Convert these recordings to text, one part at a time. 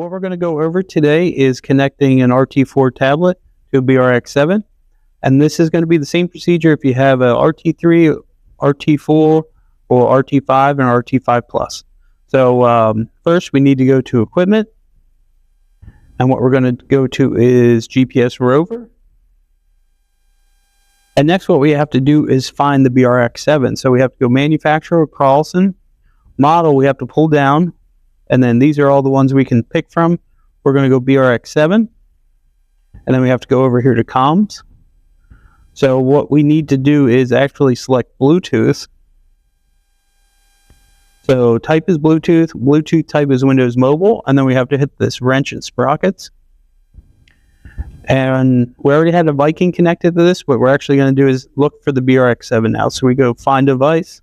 what we're going to go over today is connecting an RT4 tablet to a BRx7. And this is going to be the same procedure if you have a RT3, RT4, or RT5 and RT5 Plus. So first we need to go to equipment. And what we're going to go to is GPS rover. And next what we have to do is find the BRx7. So we have to go manufacturer, Carlson. Model we have to pull down. And then these are all the ones we can pick from. We're going to go BRx7. And then we have to go over here to comms. So what we need to do is actually select Bluetooth. So type is Bluetooth. Bluetooth type is Windows Mobile. And then we have to hit this wrench and sprockets. And we already had a Viking connected to this. What we're actually going to do is look for the BRx7 now. So we go find device.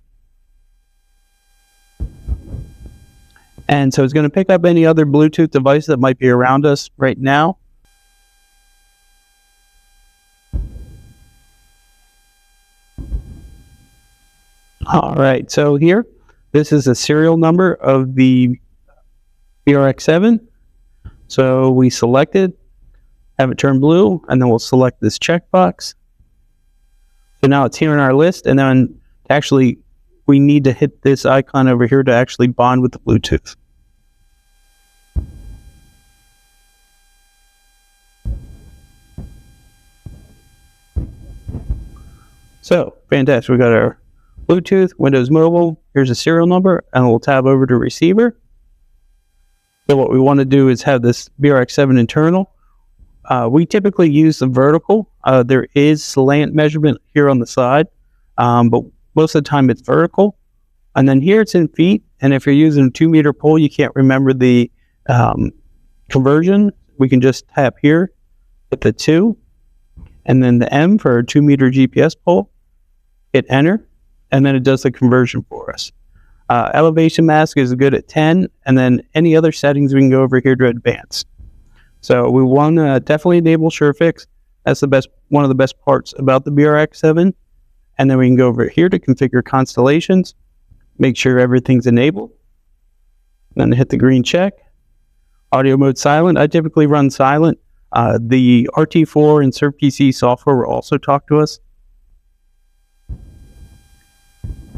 And so it's going to pick up any other Bluetooth device that might be around us right now. All right, so here, this is a serial number of the BRx7. So we select it, have it turn blue, and then we'll select this checkbox. So now it's here in our list, and then actually we need to hit this icon over here to actually bond with the Bluetooth. So, fantastic. We got our Bluetooth, Windows Mobile. Here's a serial number, and we'll tab over to receiver. So what we want to do is have this BRx7 internal. We typically use the vertical. There is slant measurement here on the side, but most of the time it's vertical. And then here it's in feet. And if you're using a 2-meter pole, you can't remember the conversion. We can just tap here, hit the 2, and then the M for a 2-meter GPS pole. Hit enter, and then it does the conversion for us. Elevation mask is good at 10, and then any other settings we can go over here to advanced. So we want to definitely enable SurvFix. That's one of the best parts about the BRx7. And then we can go over here to configure constellations, make sure everything's enabled, then hit the green check. Audio mode silent. I typically run silent. The RT4 and SurvPC software will also talk to us.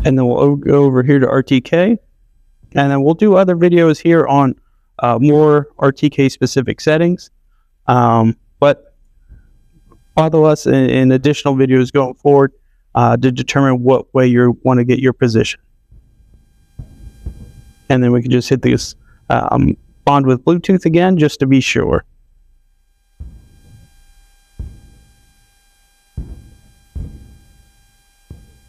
And then we'll go over here to RTK. And then we'll do other videos here on more RTK-specific settings. But follow us in additional videos going forward to determine what way you want to get your position. And then we can just hit this bond with Bluetooth again just to be sure.